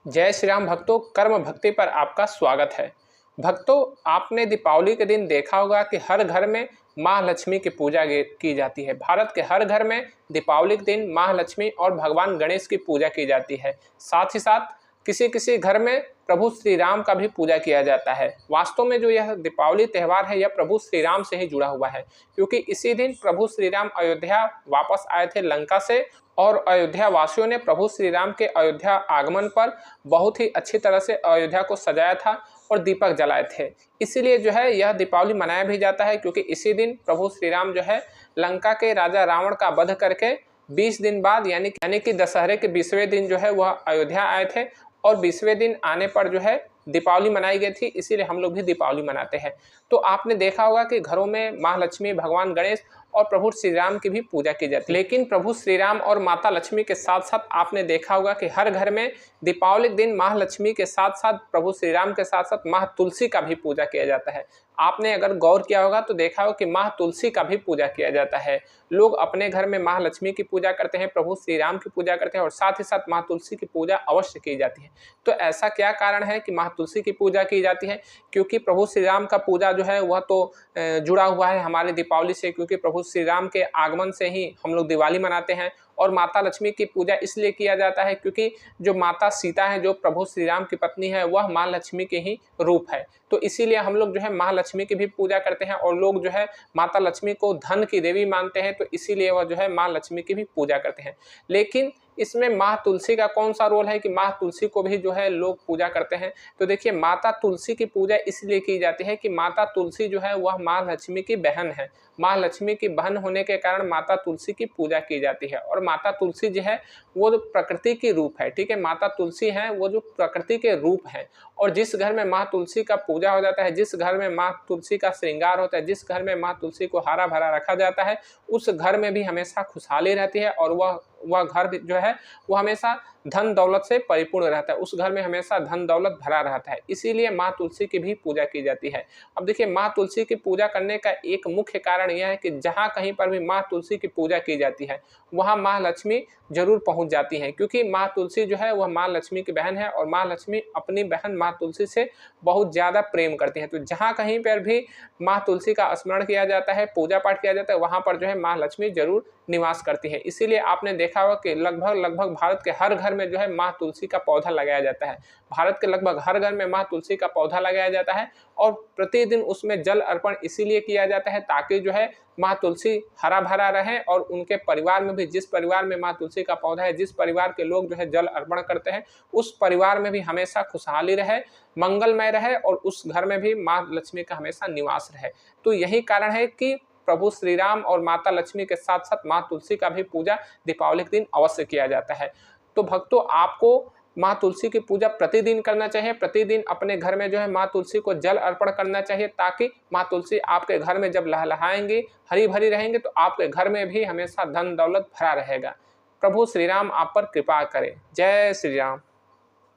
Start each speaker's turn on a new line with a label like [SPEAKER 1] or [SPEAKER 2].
[SPEAKER 1] जय श्री राम भक्तों, कर्म भक्ति पर आपका स्वागत है। भक्तों, आपने दीपावली के दिन देखा होगा कि हर घर में माँ लक्ष्मी की पूजा की जाती है। भारत के हर घर में दीपावली के दिन माँ लक्ष्मी और भगवान गणेश की पूजा की जाती है। साथ ही साथ किसी किसी घर में प्रभु श्री राम का भी पूजा किया जाता है। वास्तव में जो यह दीपावली त्यौहार है, यह प्रभु श्री राम से ही जुड़ा हुआ है, क्योंकि इसी दिन प्रभु श्री राम अयोध्या वापस आए थे लंका से, और अयोध्या वासियों ने प्रभु श्री राम के अयोध्या आगमन पर बहुत ही अच्छी तरह से अयोध्या को सजाया था और दीपक जलाए थे। इसीलिए जो है यह दीपावली मनाया भी जाता है, क्योंकि इसी दिन प्रभु श्री राम जो है लंका के राजा रावण का वध करके 20 दिन बाद यानी कि दशहरे के 20वें दिन जो है वह अयोध्या आए थे, और 20वें दिन आने पर जो है दीपावली मनाई गई थी। इसीलिए हम लोग भी दीपावली मनाते हैं। तो आपने देखा होगा कि घरों में माँ लक्ष्मी, भगवान गणेश और प्रभु श्री राम की भी पूजा की जाती है। लेकिन प्रभु श्री राम और माता लक्ष्मी के साथ साथ आपने देखा होगा कि हर घर में दीपावली के दिन माँ लक्ष्मी के साथ साथ प्रभु श्री राम के साथ साथ माँ तुलसी का भी पूजा किया जाता है। आपने अगर गौर किया होगा तो देखा होगा कि माँ तुलसी का भी पूजा किया जाता है। लोग अपने घर में माँ लक्ष्मी की पूजा करते हैं, प्रभु श्री राम की पूजा करते हैं, और साथ ही साथ माँ तुलसी की पूजा अवश्य की जाती है। तो ऐसा क्या कारण है कि माँ तुलसी की पूजा की जाती है? क्योंकि प्रभु श्री राम का पूजा जो है वह तो जुड़ा हुआ है हमारे दीपावली से, क्योंकि प्रभु श्री राम के आगमन से ही हम लोग दिवाली मनाते हैं। और माता लक्ष्मी की पूजा इसलिए किया जाता है क्योंकि जो माता सीता है, जो प्रभु श्री राम की पत्नी है, वह माँ लक्ष्मी के ही रूप है। तो इसीलिए हम लोग जो है माँ लक्ष्मी की भी पूजा करते हैं, और लोग जो है माता लक्ष्मी को धन की देवी मानते हैं, तो इसीलिए वह जो है माँ लक्ष्मी की भी पूजा करते हैं। लेकिन इसमें माँ तुलसी का कौन सा रोल है कि माँ तुलसी को भी जो है लोग पूजा करते हैं? तो देखिए, माता तुलसी की पूजा इसलिए की जाती है कि माता तुलसी जो है वह माँ लक्ष्मी की बहन है। माँ लक्ष्मी की बहन होने के कारण माता तुलसी की पूजा की जाती है। और माता तुलसी जो है वो जो प्रकृति की रूप है, ठीक है, माता तुलसी है वो जो प्रकृति के रूप है। और जिस घर में माँ तुलसी का पूजा हो जाता है, जिस घर में माँ तुलसी का श्रृंगार होता है, जिस घर में माँ तुलसी को हरा भरा रखा जाता है, उस घर में भी हमेशा खुशहाली रहती है, और वह घर जो है वो हमेशा धन दौलत से परिपूर्ण रहता है। उस घर में हमेशा धन दौलत भरा रहता है। इसीलिए माँ तुलसी की भी पूजा की जाती है। अब देखिए, माँ तुलसी की पूजा करने का एक मुख्य कारण यह है कि जहाँ कहीं पर भी माँ तुलसी की पूजा की जाती है वहाँ माँ लक्ष्मी जरूर पहुँच जाती हैं, क्योंकि माँ तुलसी जो है वह माँ लक्ष्मी की बहन है, और माँ लक्ष्मी अपनी बहन माँ तुलसी से बहुत ज़्यादा प्रेम करती हैं। तो जहाँ कहीं पर भी माँ तुलसी का स्मरण किया जाता है, पूजा पाठ किया जाता है, वहाँ पर जो है माँ लक्ष्मी जरूर निवास करती है। इसीलिए आपने देखा होगा कि लगभग भारत के हर घर में जो है माँ तुलसी का पौधा लगाया जाता है। भारत के लगभग हर घर में माँ तुलसी का पौधा लगाया जाता है, और प्रतिदिन उसमें जल अर्पण इसीलिए किया जाता है ताकि जो है माँ तुलसी हरा भरा रहे, और उनके परिवार में भी, जिस परिवार में माँ तुलसी का पौधा है, जिस परिवार के लोग जो है जल अर्पण करते हैं, उस परिवार में भी हमेशा खुशहाली रहे, मंगलमय रहे, और उस घर में भी माँ लक्ष्मी का हमेशा निवास रहे। तो यही कारण है कि प्रभु श्री राम और माता लक्ष्मी के साथ साथ माँ तुलसी का भी पूजा दीपावली के दिन अवश्य किया जाता है। तो भक्तों, आपको माँ तुलसी की पूजा प्रतिदिन करना चाहिए। प्रतिदिन अपने घर में जो है माँ तुलसी को जल अर्पण करना चाहिए, ताकि माँ तुलसी आपके घर में जब लहलहाएंगी, हरी भरी रहेंगे, तो आपके घर में भी हमेशा धन दौलत भरा रहेगा। प्रभु श्री राम आप पर कृपा करें। जय श्री राम।